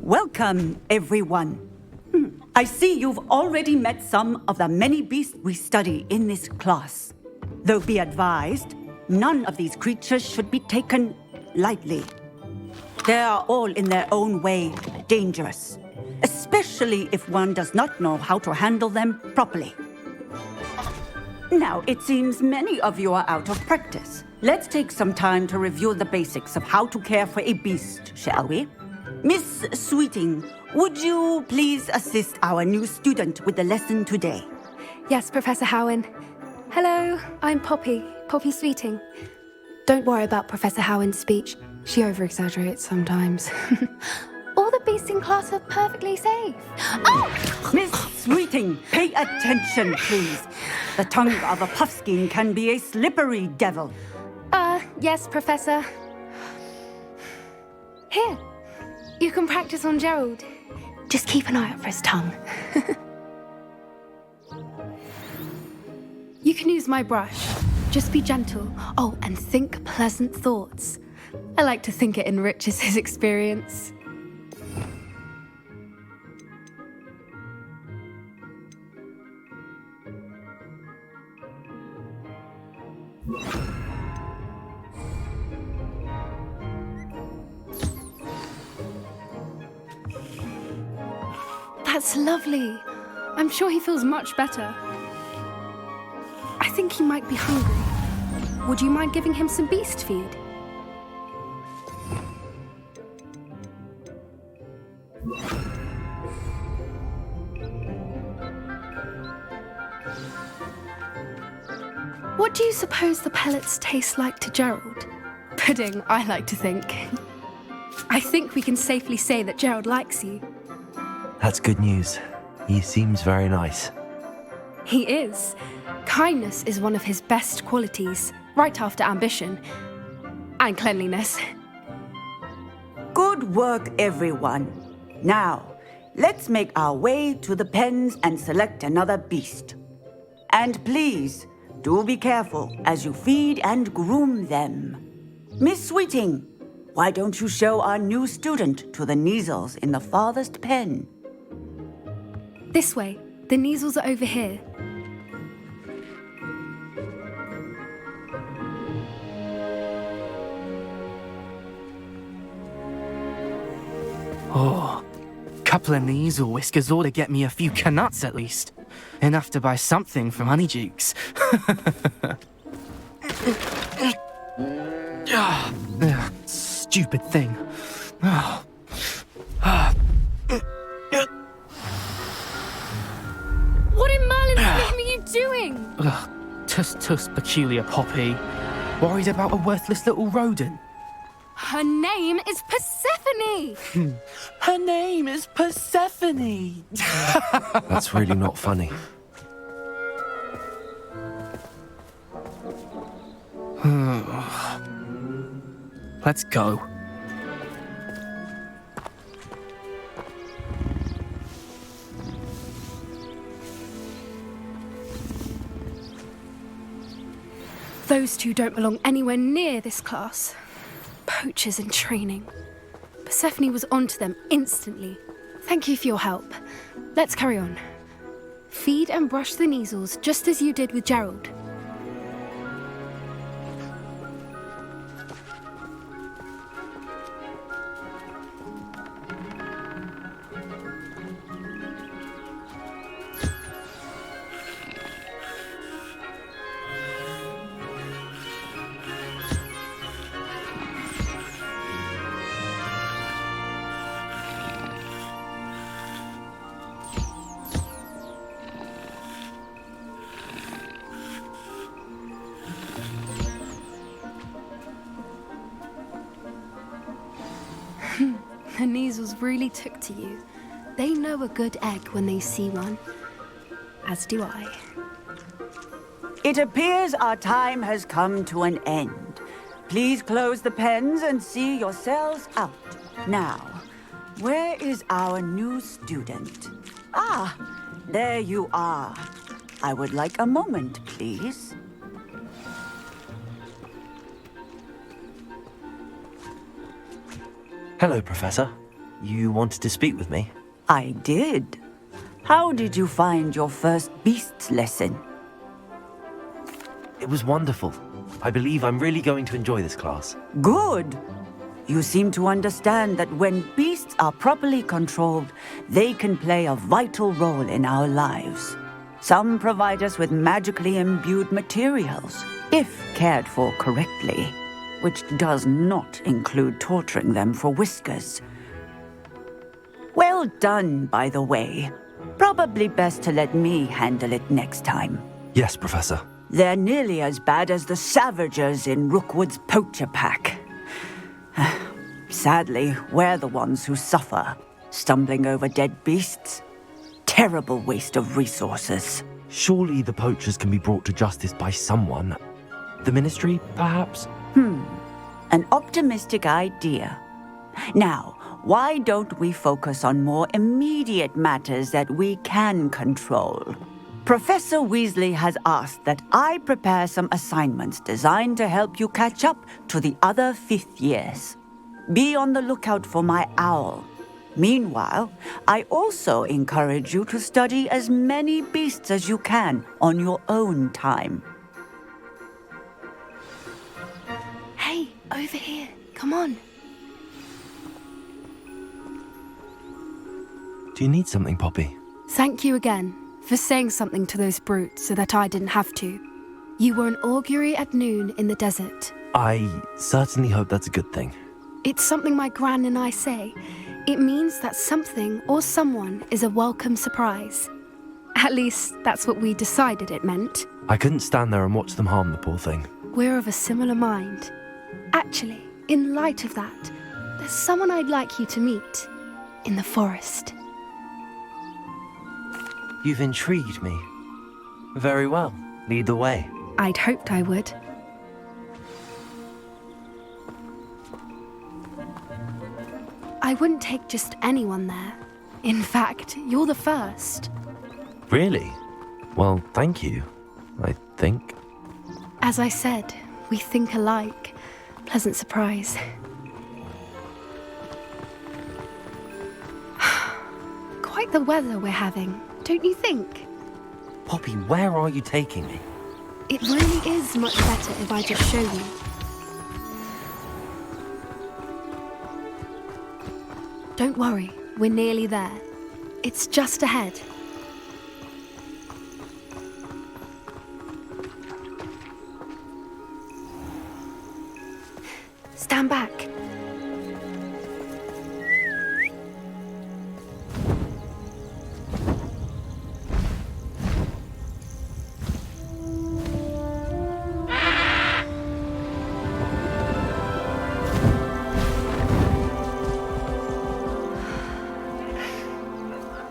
Welcome, everyone. I see you've already met some of the many beasts we study in this class. Though be advised, none of these creatures should be taken lightly. They are all in their own way dangerous, especially if one does not know how to handle them properly. Now, it seems many of you are out of practice. Let's take some time to review the basics of how to care for a beast, shall we? Miss Sweeting, would you please assist our new student with the lesson today? Yes, Professor Howen. Hello, I'm Poppy Sweeting. Don't worry about Professor Howen's speech. She over-exaggerates sometimes. All the beasts in class are perfectly safe. Oh! Miss Sweeting, pay attention, please. The tongue of a puffskein can be a slippery devil. Yes, Professor. Here, you can practice on Gerald. Just keep an eye out for his tongue. You can use my brush. Just be gentle. Oh, and think pleasant thoughts. I like to think it enriches his experience. That's lovely. I'm sure he feels much better. I think he might be hungry. Would you mind giving him some beast feed? What do you suppose the pellets taste like to Gerald? Pudding, I like to think. I think we can safely say that Gerald likes you. That's good news. He seems very nice. He is. Kindness is one of his best qualities, right after ambition. And cleanliness. Good work, everyone. Now, let's make our way to the pens and select another beast. And please, do be careful as you feed and groom them. Miss Sweeting, why don't you show our new student to the Neasels in the farthest pen? This way. The Neasels are over here. Oh, couple of Neasel whiskers ought to get me a few canuts at least. Enough to buy something from Honeydukes. Stupid thing. What in Merlin's name are you doing? Tuss, peculiar Poppy. Worried about a worthless little rodent. Her name is Persephone! Her name is Persephone! That's really not funny. Let's go. Those two don't belong anywhere near this class. Poachers in training. Persephone was onto them instantly. Thank you for your help. Let's carry on. Feed and brush the Neasels just as you did with Gerald. The Neasels really took to you. They know a good egg when they see one. As do I. It appears our time has come to an end. Please close the pens and see yourselves out. Now, where is our new student? Ah, there you are. I would like a moment, please. Hello, Professor. You wanted to speak with me? I did. How did you find your first beasts lesson? It was wonderful. I believe I'm really going to enjoy this class. Good. You seem to understand that when beasts are properly controlled, they can play a vital role in our lives. Some provide us with magically imbued materials, if cared for correctly, which does not include torturing them for whiskers. Well done, by the way. Probably best to let me handle it next time. Yes, Professor. They're nearly as bad as the Savagers in Rookwood's poacher pack. Sadly, we're the ones who suffer, stumbling over dead beasts. Terrible waste of resources. Surely the poachers can be brought to justice by someone. The Ministry, perhaps? An optimistic idea. Now, why don't we focus on more immediate matters that we can control? Professor Weasley has asked that I prepare some assignments designed to help you catch up to the other fifth years. Be on the lookout for my owl. Meanwhile, I also encourage you to study as many beasts as you can on your own time. Hey, over here. Come on. Do you need something, Poppy? Thank you again for saying something to those brutes so that I didn't have to. You were an augury at noon in the desert. I certainly hope that's a good thing. It's something my gran and I say. It means that something or someone is a welcome surprise. At least, that's what we decided it meant. I couldn't stand there and watch them harm the poor thing. We're of a similar mind. Actually, in light of that, there's someone I'd like you to meet. In the forest. You've intrigued me. Very well. Lead the way. I'd hoped I would. I wouldn't take just anyone there. In fact, you're the first. Really? Well, thank you, I think. As I said, we think alike. Pleasant surprise. Quite the weather we're having, don't you think? Poppy, where are you taking me? It really is much better if I just show you. Don't worry, we're nearly there. It's just ahead. Stand back.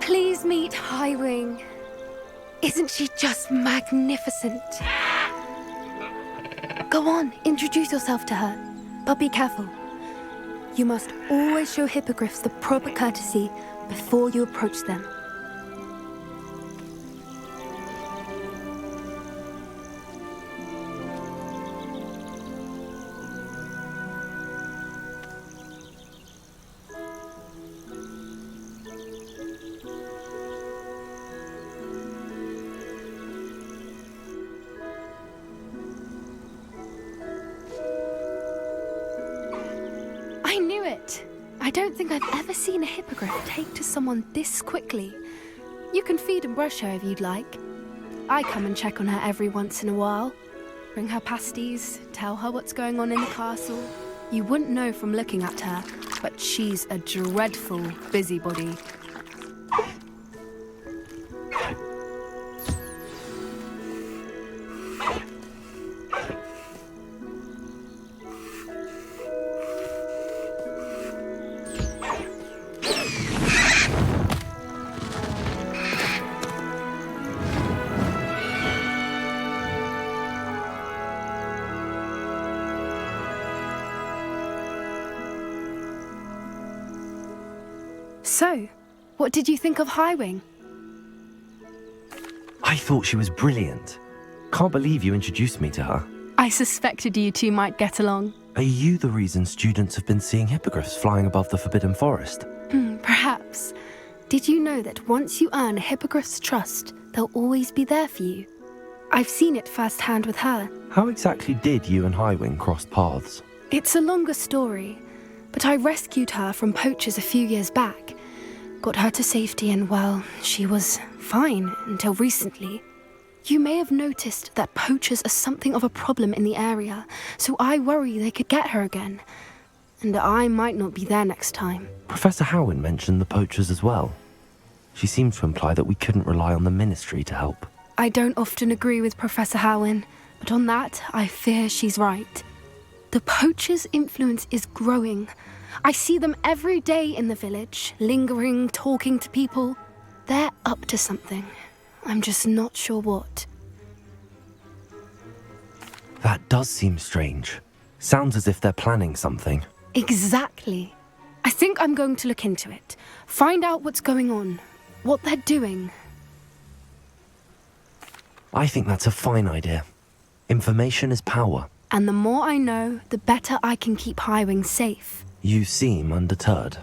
Please meet Highwing. Isn't she just magnificent? Go on, introduce yourself to her. But be careful. You must always show hippogriffs the proper courtesy before you approach them. I knew it! I don't think I've ever seen a hippogriff take to someone this quickly. You can feed and brush her if you'd like. I come and check on her every once in a while. Bring her pasties, tell her what's going on in the castle. You wouldn't know from looking at her, but she's a dreadful busybody. So, what did you think of Highwing? I thought she was brilliant. Can't believe you introduced me to her. I suspected you two might get along. Are you the reason students have been seeing hippogriffs flying above the Forbidden Forest? Perhaps. Did you know that once you earn a hippogriff's trust, they'll always be there for you? I've seen it firsthand with her. How exactly did you and Highwing cross paths? It's a longer story, but I rescued her from poachers a few years back. Got her to safety and, well, she was fine until recently. You may have noticed that poachers are something of a problem in the area, so I worry they could get her again. And I might not be there next time. Professor Howin mentioned the poachers as well. She seemed to imply that we couldn't rely on the Ministry to help. I don't often agree with Professor Howin, but on that, I fear she's right. The poachers' influence is growing. I see them every day in the village, lingering, talking to people. They're up to something. I'm just not sure what. That does seem strange. Sounds as if they're planning something. Exactly. I think I'm going to look into it. Find out what's going on, what they're doing. I think that's a fine idea. Information is power. And the more I know, the better I can keep Highwing safe. You seem undeterred.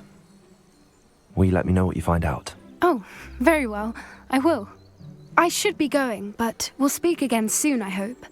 Will you let me know what you find out? Oh, very well. I will. I should be going, but we'll speak again soon, I hope.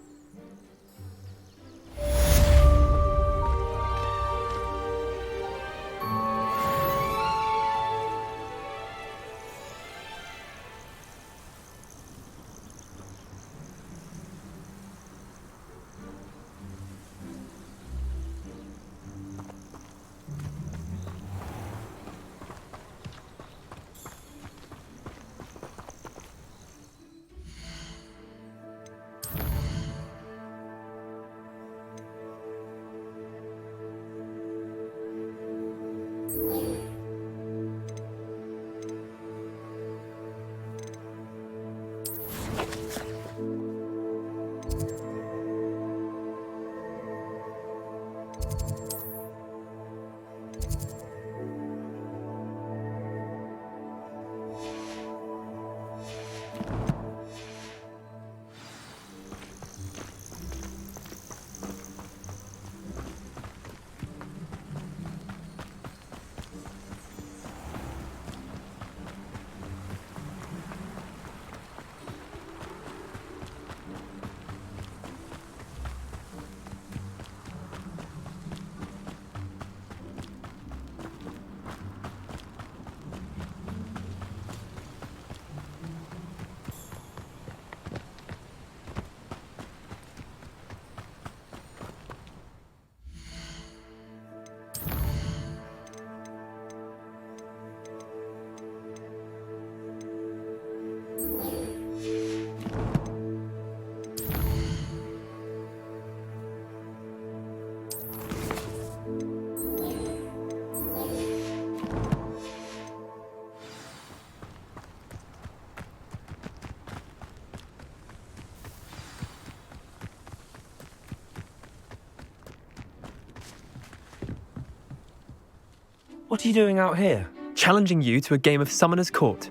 What are you doing out here? Challenging you to a game of Summoner's Court.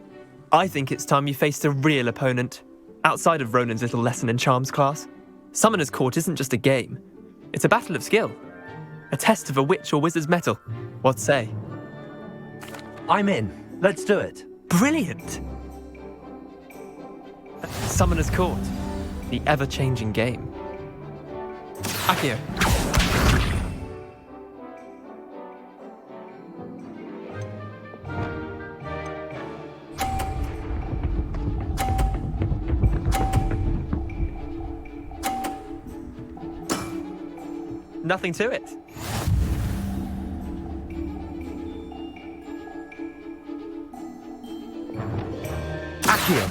I think it's time you faced a real opponent, outside of Ronan's little lesson in charms class. Summoner's Court isn't just a game. It's a battle of skill. A test of a witch or wizard's mettle. What say? I'm in. Let's do it. Brilliant! Summoner's Court. The ever-changing game. Akio. Nothing to it. Akio.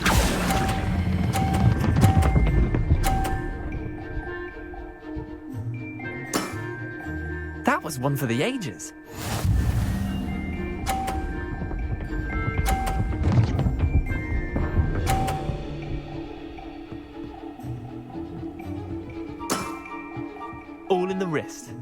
That was one for the ages. All in the wrist.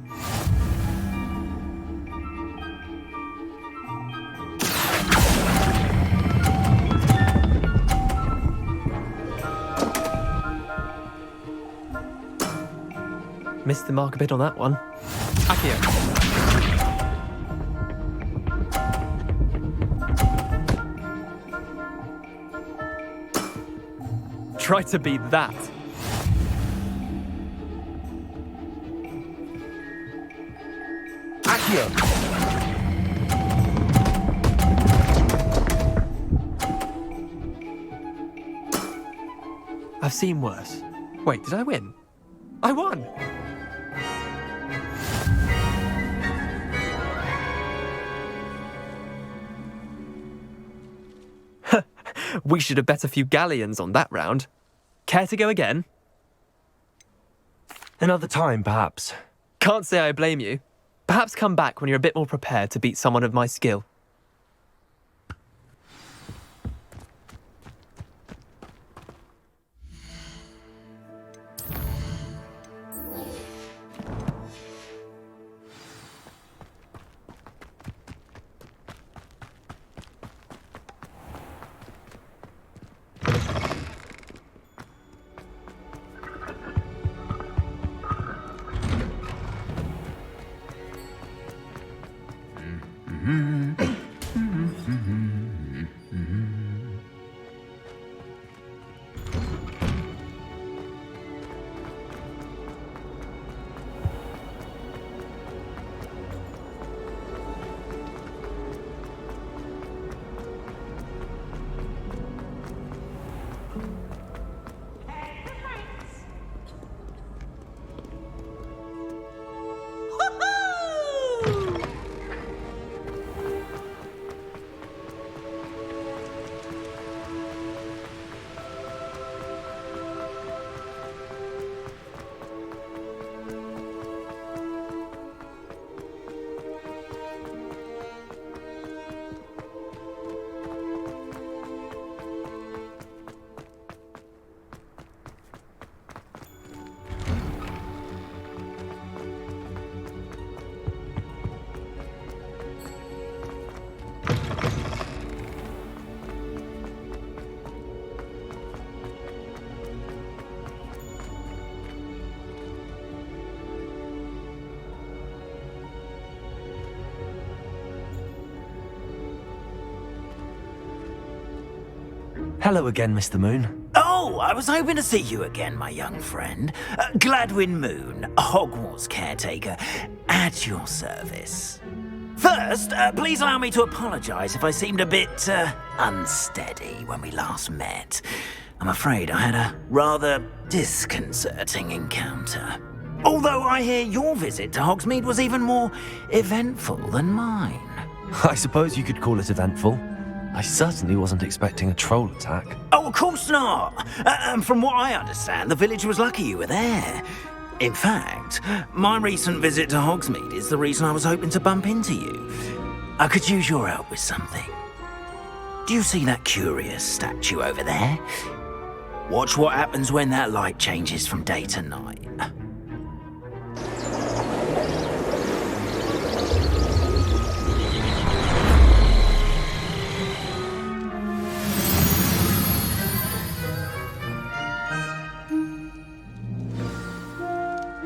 Missed the mark a bit on that one. Akio. Try to beat that. Accio! I've seen worse. Wait, did I win? I won! We should have bet a few galleons on that round. Care to go again? Another time, perhaps. Can't say I blame you. Perhaps come back when you're a bit more prepared to beat someone of my skill. Hello again, Mr. Moon. Oh, I was hoping to see you again, my young friend. Gladwin Moon, Hogwarts caretaker, at your service. First, please allow me to apologise if I seemed a bit unsteady when we last met. I'm afraid I had a rather disconcerting encounter. Although I hear your visit to Hogsmeade was even more eventful than mine. I suppose you could call it eventful. I certainly wasn't expecting a troll attack. Oh, of course not. From what I understand, the village was lucky you were there. In fact, my recent visit to Hogsmeade is the reason I was hoping to bump into you. I could use your help with something. Do you see that curious statue over there? Watch what happens when that light changes from day to night.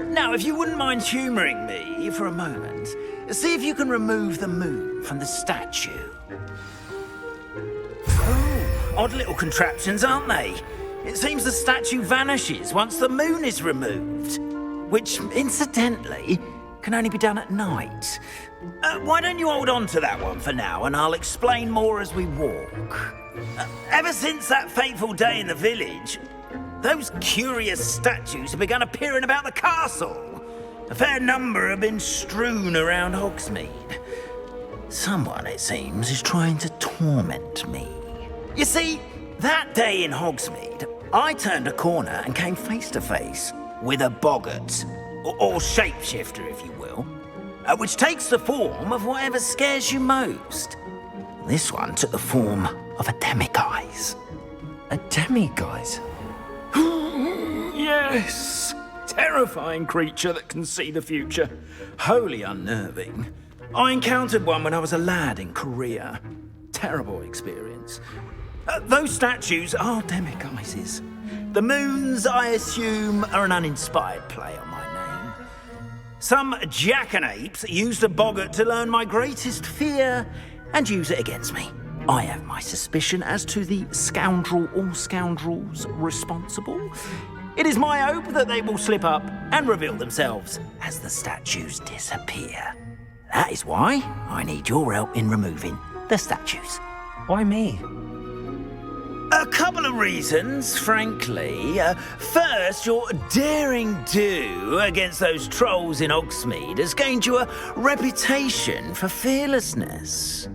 Now, if you wouldn't mind humouring me for a moment, see if you can remove the moon from the statue. Oh, odd little contraptions, aren't they? It seems the statue vanishes once the moon is removed, which, incidentally, can only be done at night. Why don't you hold on to that one for now, and I'll explain more as we walk. Ever since that fateful day in the village, those curious statues have begun appearing about the castle. A fair number have been strewn around Hogsmeade. Someone, it seems, is trying to torment me. You see, that day in Hogsmeade, I turned a corner and came face to face with a boggart, or shapeshifter, if you will, which takes the form of whatever scares you most. This one took the form of a demiguise. A demiguise? Yes! Terrifying creature that can see the future. Wholly unnerving. I encountered one when I was a lad in Korea. Terrible experience. Those statues are demiguises. The moons, I assume, are an uninspired play on my name. Some jackanapes used a boggart to learn my greatest fear and use it against me. I have my suspicion as to the scoundrel or scoundrels responsible. It is my hope that they will slip up and reveal themselves as the statues disappear. That is why I need your help in removing the statues. Why me? A couple of reasons, frankly. First, your daring do against those trolls in Hogsmeade has gained you a reputation for fearlessness.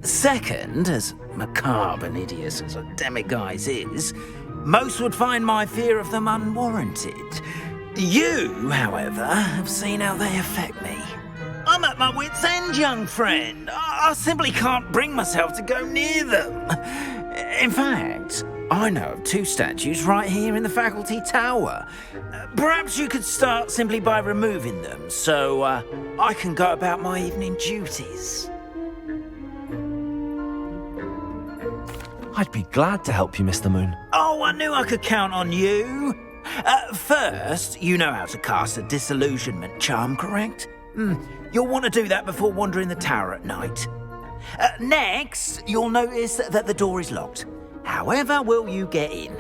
Second, as macabre and hideous as a demiguise is, most would find my fear of them unwarranted. You, however, have seen how they affect me. I'm at my wit's end, young friend. I simply can't bring myself to go near them. In fact, I know of 2 statues right here in the faculty tower. Perhaps you could start simply by removing them so I can go about my evening duties. I'd be glad to help you, Mr. Moon. Oh, I knew I could count on you. First, you know how to cast a disillusionment charm, correct? You'll want to do that before wandering the tower at night. Next, you'll notice that the door is locked. However will you get in?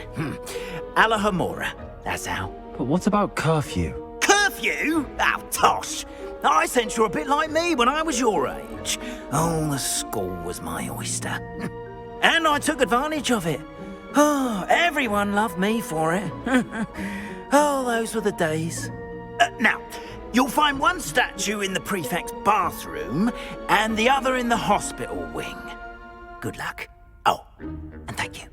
ALOHOMORA, that's how. But what about curfew? Curfew? Oh, tosh. I sense you're a bit like me when I was your age. Oh, the school was my oyster. And I took advantage of it. Oh, everyone loved me for it. Oh, those were the days. Now, you'll find one statue in the prefect's bathroom and the other in the hospital wing. Good luck. Oh, and thank you.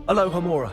ALOHOMORA.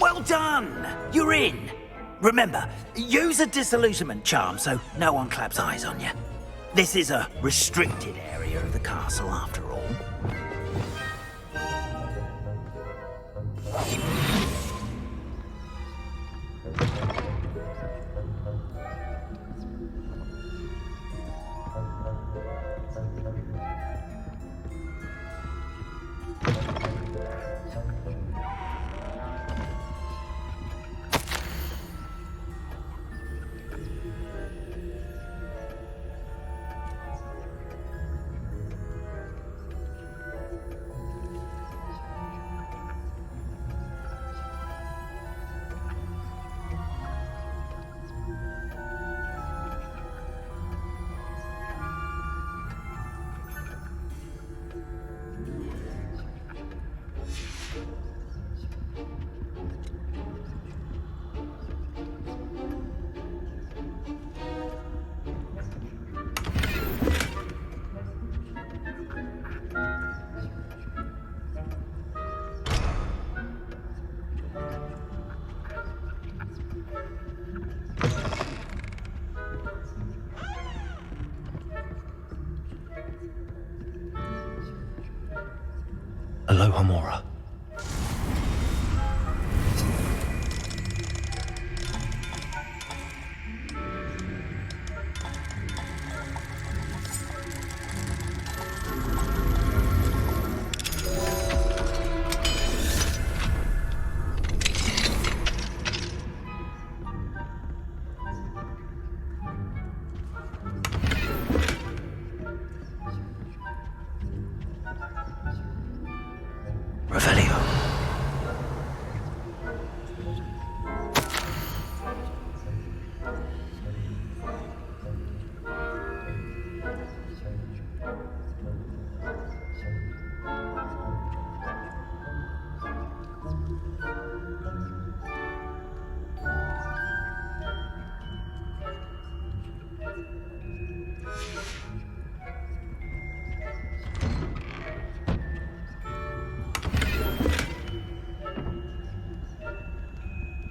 Well done! You're in. Remember, use a disillusionment charm so no one claps eyes on you. This is a restricted area of the castle, after all. ALOHOMORA. Revelio.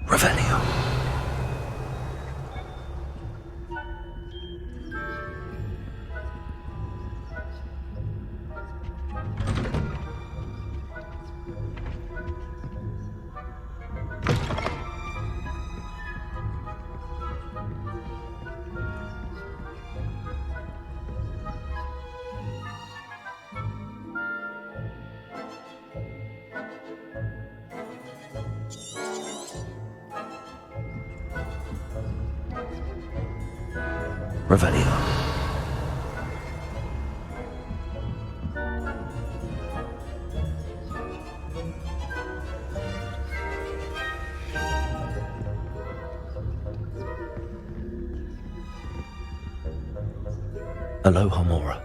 Revelio. Revelio. ALOHOMORA.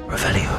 Revelio.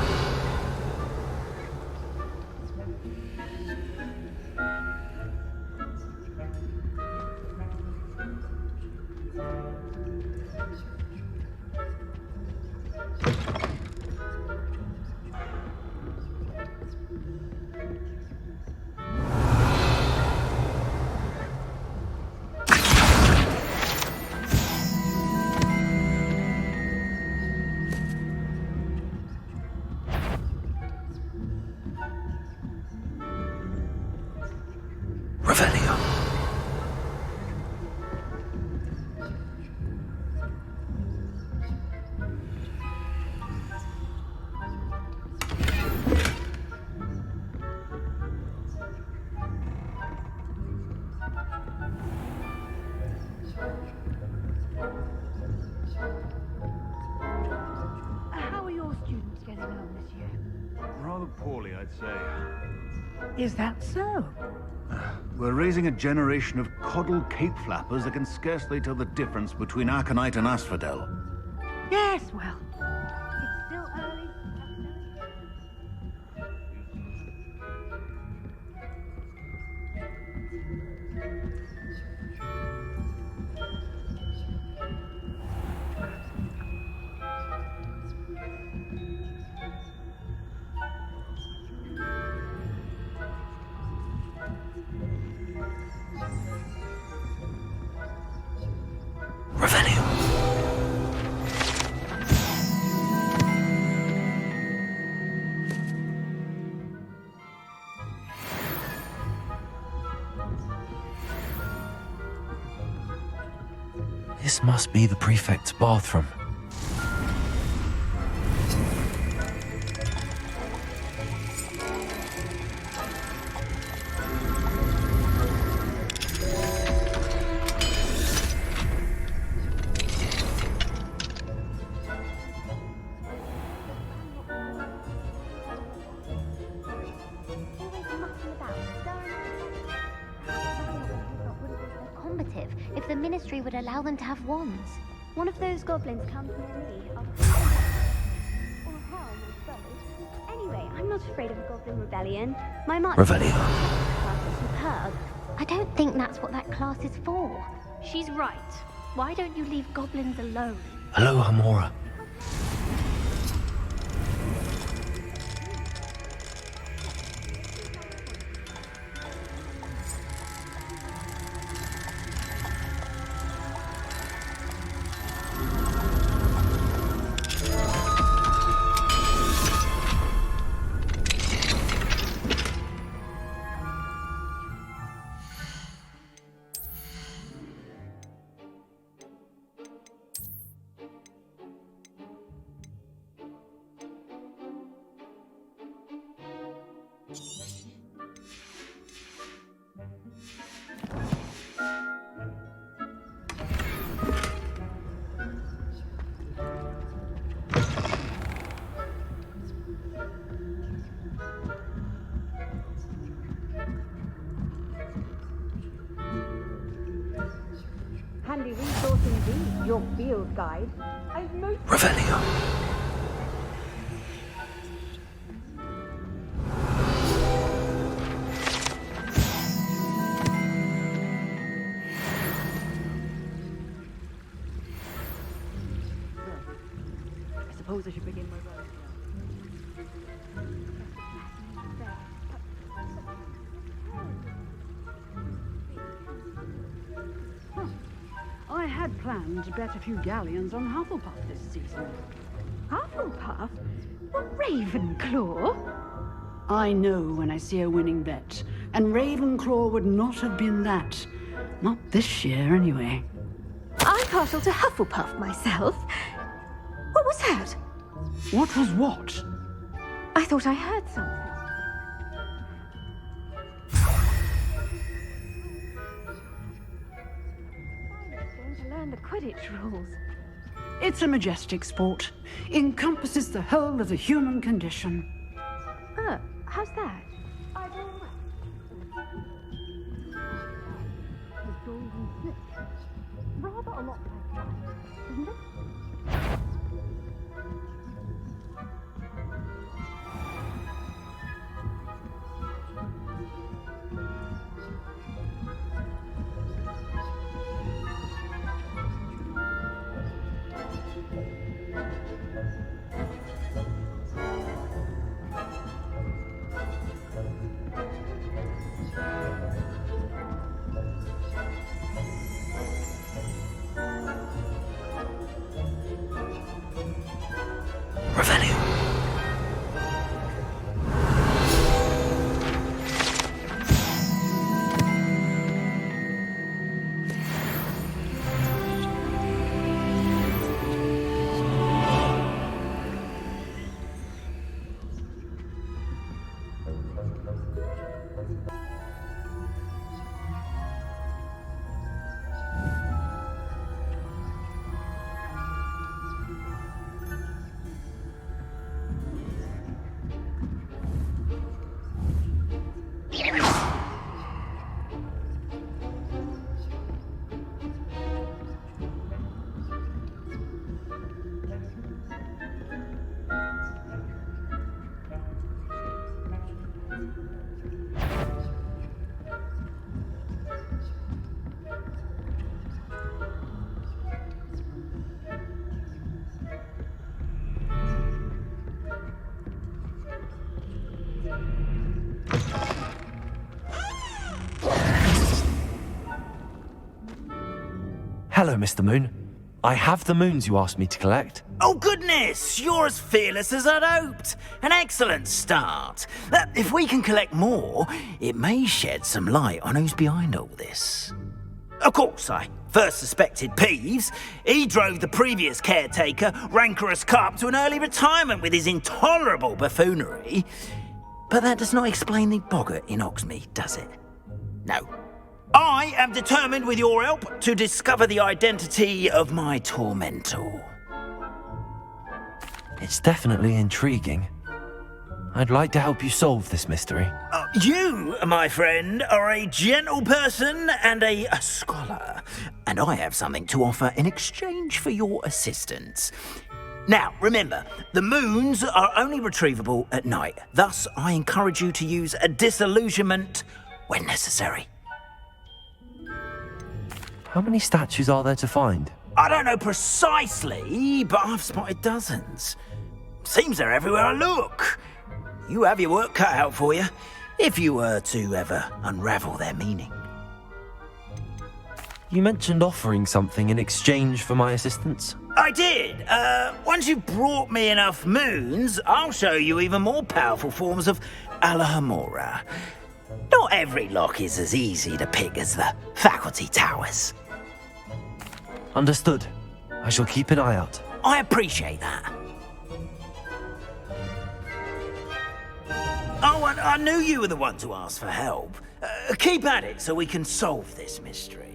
Revelio. How are your students getting along this year? Rather poorly, I'd say. Is that so? We're raising a generation of coddle cape flappers that can scarcely tell the difference between aconite and asphodel. Yes, well, it's still early. Revelio. This must be the prefect's bathroom. if the Ministry would allow them to have wands. One of those goblins comes near me. Or hell, most Anyway, I'm not afraid of a goblin rebellion. My Revelio. class is superb. I don't think that's what that class is for. She's right. Why don't you leave goblins alone? ALOHOMORA. Handy resource indeed, your field guide. I've most Revelio. I suppose I should begin my road. I had planned to bet a few galleons on Hufflepuff this season. Hufflepuff? Ravenclaw? I know when I see a winning bet, and Ravenclaw would not have been that. Not this year, anyway. I'm partial to Hufflepuff myself. What was that? What was what? I thought I heard something. I'm going to learn the Quidditch rules. It's a majestic sport. Encompasses the whole of the human condition. Oh, how's that? Rather a lot like that, isn't it? Revelio. Hello, Mr. Moon. I have the moons you asked me to collect. Oh, goodness! You're as fearless as I'd hoped. An excellent start. If we can collect more, it may shed some light on who's behind all this. Of course, I first suspected Peeves. He drove the previous caretaker, Rancorous Carp, to an early retirement with his intolerable buffoonery. But that does not explain the boggart in Hogsmeade, does it? No. I am determined, with your help, to discover the identity of my tormentor. It's definitely intriguing. I'd like to help you solve this mystery. You, my friend, are a gentle person and a scholar. and I have something to offer in exchange for your assistance. Now, remember, the moons are only retrievable at night. Thus, I encourage you to use a disillusionment when necessary. How many statues are there to find? I don't know precisely, but I've spotted dozens. Seems they're everywhere I look. You have your work cut out for you, if you were to ever unravel their meaning. You mentioned offering something in exchange for my assistance. I did. Once you've brought me enough moons, I'll show you even more powerful forms of ALOHOMORA. Not every lock is as easy to pick as the faculty towers. Understood. I shall keep an eye out. I appreciate that. Oh, I knew you were the one to ask for help. Keep at it so we can solve this mystery.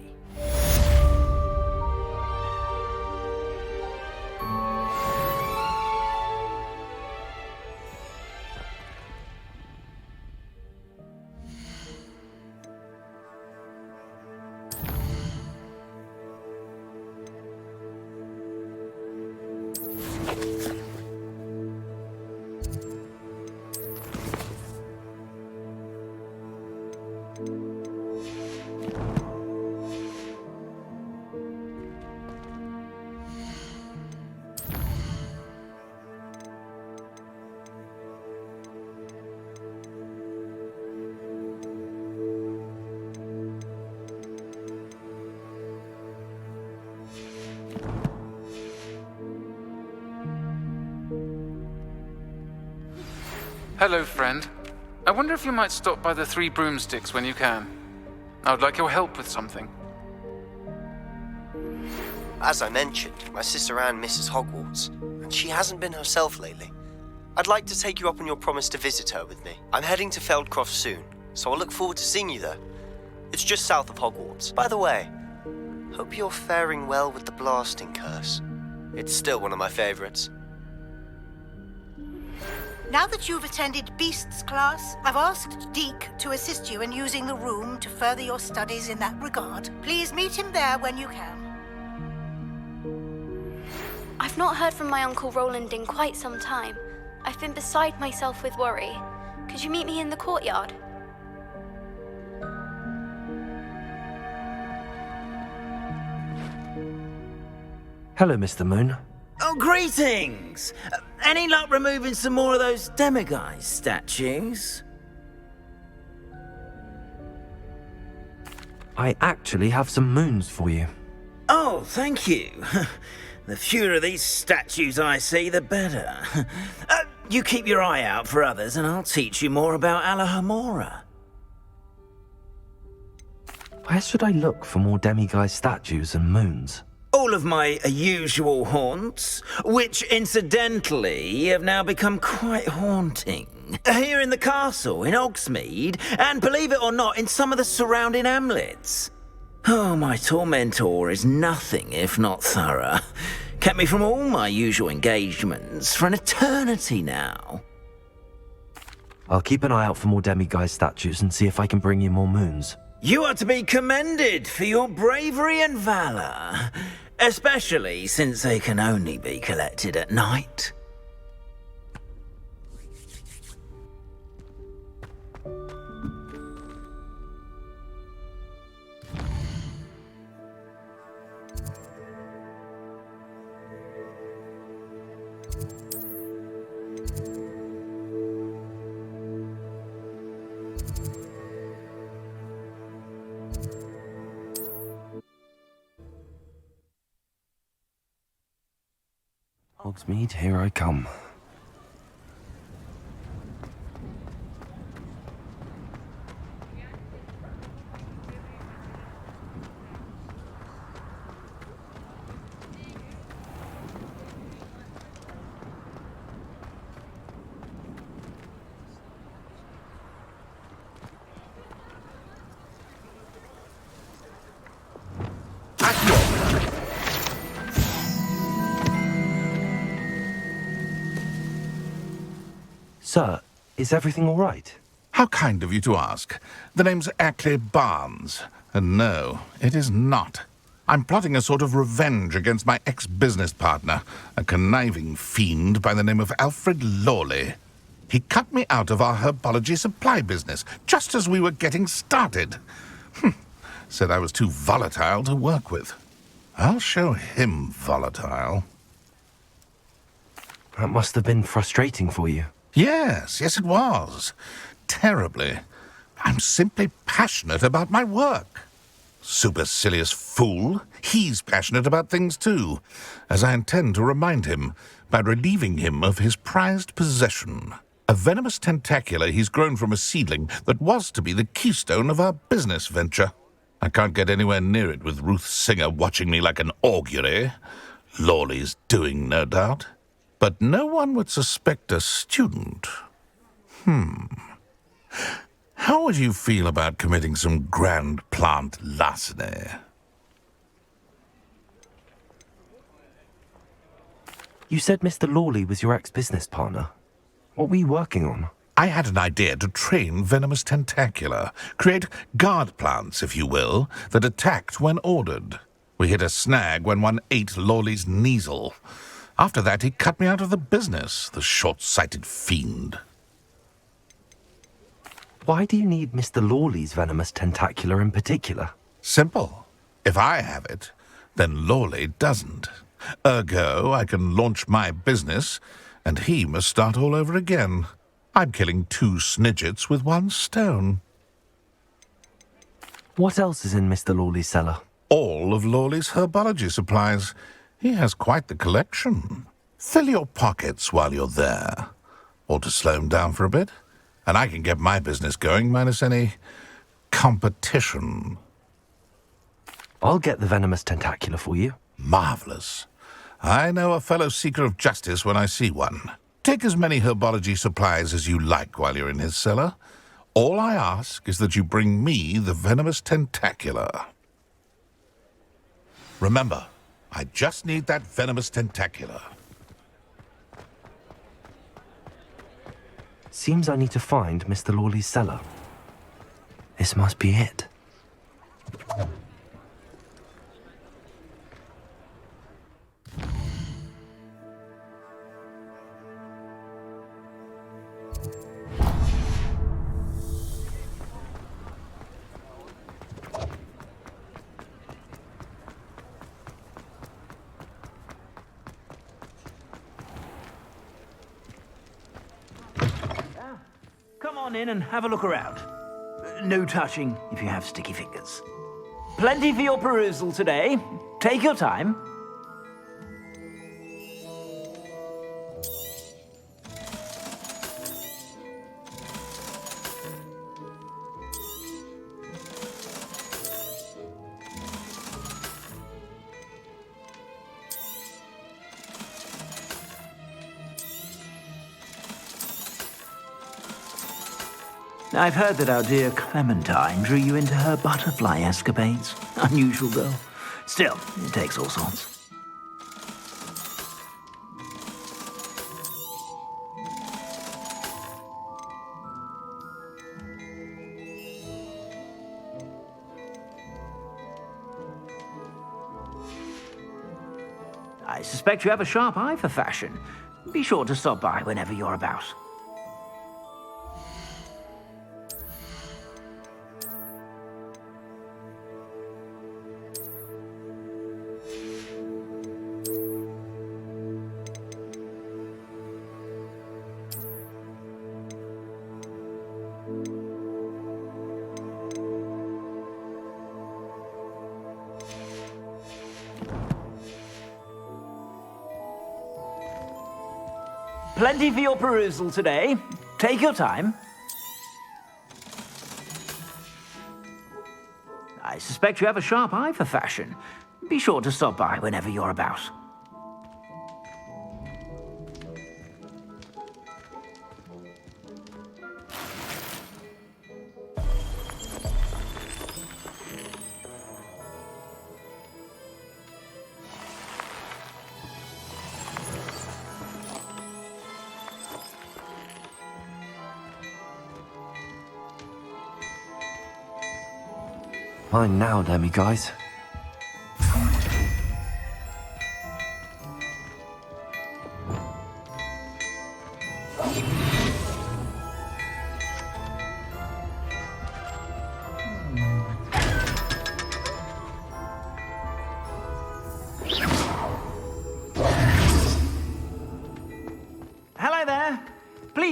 Hello, friend. I wonder if you might stop by the Three Broomsticks when you can. I would like your help with something. As I mentioned, my sister Anne misses Hogwarts, and she hasn't been herself lately. I'd like to take you up on your promise to visit her with me. I'm heading to Feldcroft soon, so I look forward to seeing you there. It's just south of Hogwarts. By the way, hope you're faring well with the blasting curse. It's still one of my favorites. Now that you've attended Beasts class, I've asked Deke to assist you in using the room to further your studies in that regard. Please meet him there when you can. I've not heard from my Uncle Roland in quite some time. I've been beside myself with worry. Could you meet me in the courtyard? Hello, Mr. Moon. Oh, greetings! Any luck removing some more of those demiguise statues? I actually have some moons for you. Oh, thank you. The fewer of these statues I see, the better. You keep your eye out for others, and I'll teach you more about ALOHOMORA. Where should I look for more demiguise statues and moons? All of my usual haunts, which incidentally have now become quite haunting. Here in the castle, in Hogsmeade, and believe it or not, in some of the surrounding hamlets. Oh, my tormentor is nothing if not thorough. Kept me from all my usual engagements for an eternity now. I'll keep an eye out for more demiguise statues and see if I can bring you more moons. You are to be commended for your bravery and valor, especially since they can only be collected at night. Hogsmeade, here I come. Sir, is everything all right? How kind of you to ask. The name's Ackley Barnes. And no, it is not. I'm plotting a sort of revenge against my ex-business partner, a conniving fiend by the name of Alfred Lawley. He cut me out of our herbology supply business just as we were getting started. Said I was too volatile to work with. I'll show him volatile. That must have been frustrating for you. Yes, it was. Terribly. I'm simply passionate about my work. Supercilious fool. He's passionate about things too, as I intend to remind him by relieving him of his prized possession. A venomous tentacula he's grown from a seedling that was to be the keystone of our business venture. I can't get anywhere near it with Ruth Singer watching me like an augury. Lawley's doing, no doubt. But no one would suspect a student. How would you feel about committing some grand plant larceny? You said Mr. Lawley was your ex-business partner. What were you working on? I had an idea to train venomous tentacula, create guard plants, if you will, that attacked when ordered. We hit a snag when one ate Lawley's Kneasel. After that, he cut me out of the business, the short-sighted fiend. Why do you need Mr. Lawley's venomous tentacula in particular? Simple. If I have it, then Lawley doesn't. Ergo, I can launch my business, and he must start all over again. I'm killing 2 snidgets with 1 stone. What else is in Mr. Lawley's cellar? All of Lawley's herbology supplies. He has quite the collection. Fill your pockets while you're there. Or to slow him down for a bit, and I can get my business going minus any competition. I'll get the venomous tentacula for you. Marvelous. I know a fellow seeker of justice when I see one. Take as many herbology supplies as you like while you're in his cellar. All I ask is that you bring me the venomous tentacula. Remember, I just need that venomous tentacula. Seems I need to find Mr. Lawley's cellar. This must be it. Come on in and have a look around. No touching if you have sticky fingers. Plenty for your perusal today. Take your time. I've heard that our dear Clementine drew you into her butterfly escapades. Unusual girl. Still, it takes all sorts. I suspect you have a sharp eye for fashion. Be sure to stop by whenever you're about. Plenty for your perusal today. Take your time. I suspect you have a sharp eye for fashion. Be sure to stop by whenever you're about. Mine now, Lemmy guys.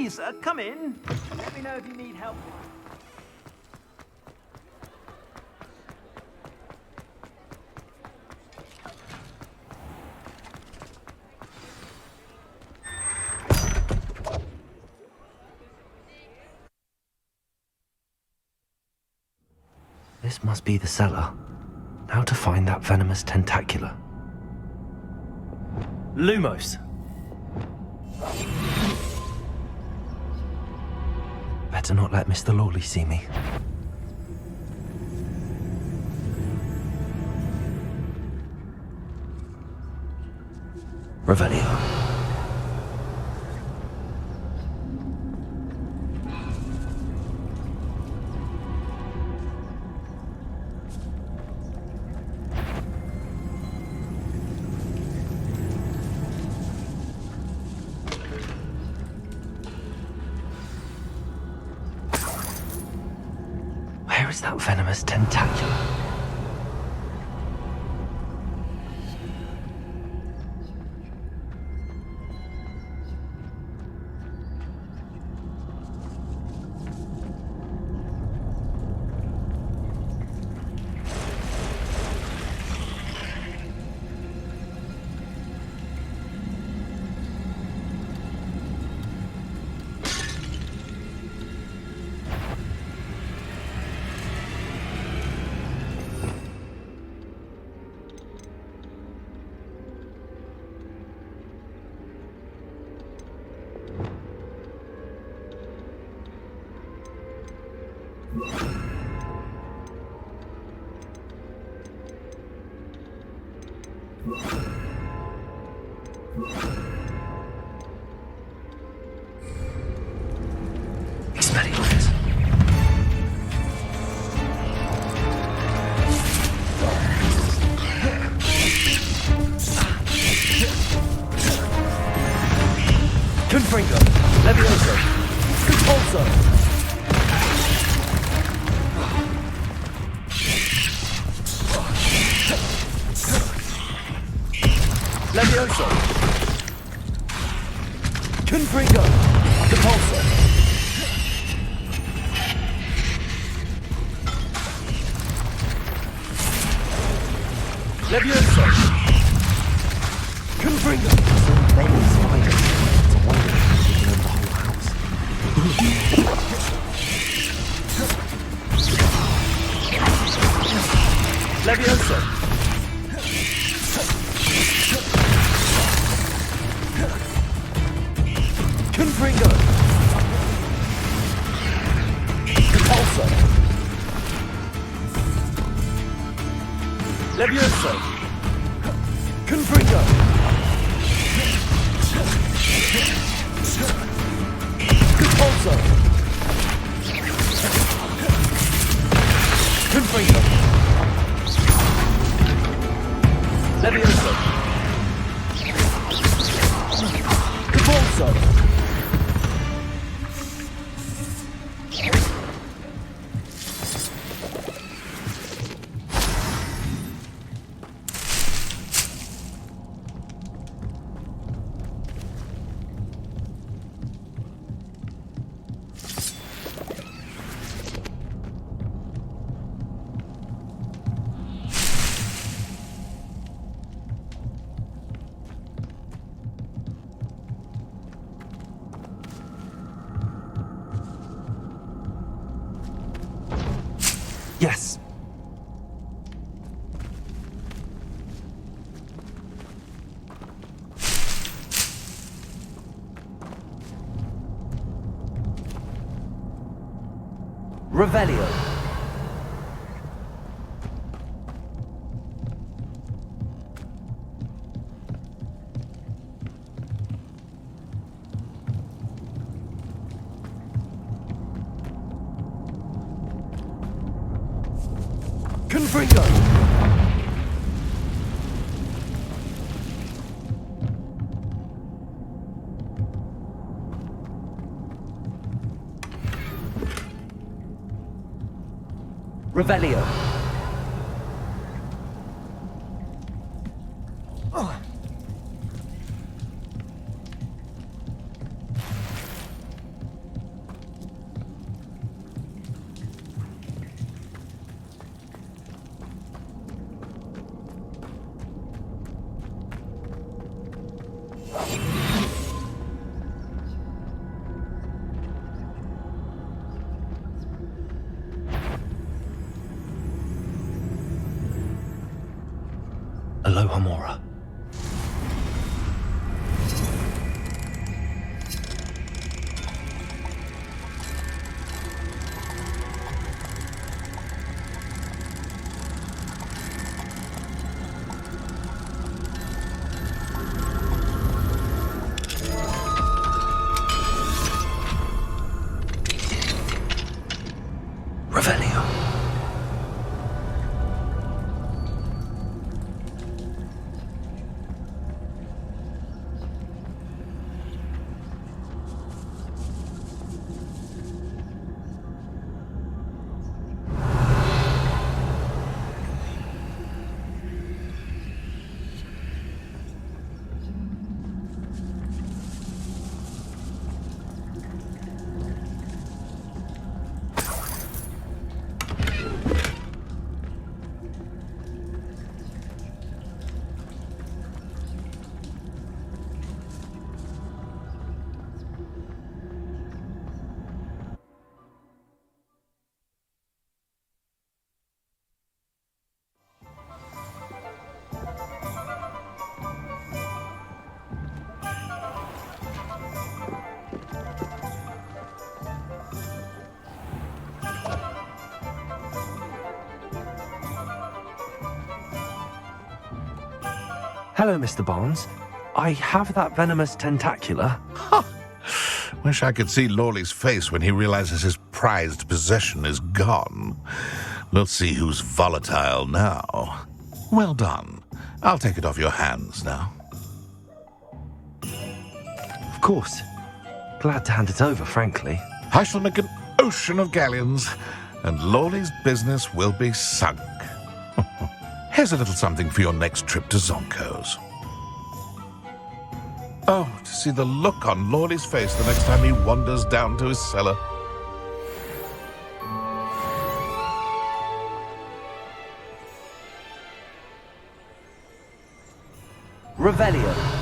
Please, come in. Let me know if you need help. This must be the cellar. Now to find that venomous tentacula. Lumos. Better not let Mr. Lawley see me. Revelio. Where is that venomous tentacula? Expelliarmus. Confringo. Levioso. Compulso. Levioso. Confringo. Compulso. Levioso. Confringo. So many spiders. It's a wonder if they can over the whole house. Levioso. Confringo. Compulso. Levioso. Confringo. Compulso. Confringo. Levioso. Compulso. Yes. Revelio. Confringo. Revelio. ALOHOMORA. Revelio. Hello, Mr. Barnes. I have that venomous tentacula. Wish I could see Lawley's face when he realizes his prized possession is gone. We'll see who's volatile now. Well done. I'll take it off your hands now. Of course. Glad to hand it over, frankly. I shall make an ocean of galleons, and Lawley's business will be sunk. Here's a little something for your next trip to Zonko's. Oh, to see the look on Lawley's face the next time he wanders down to his cellar. Revelio.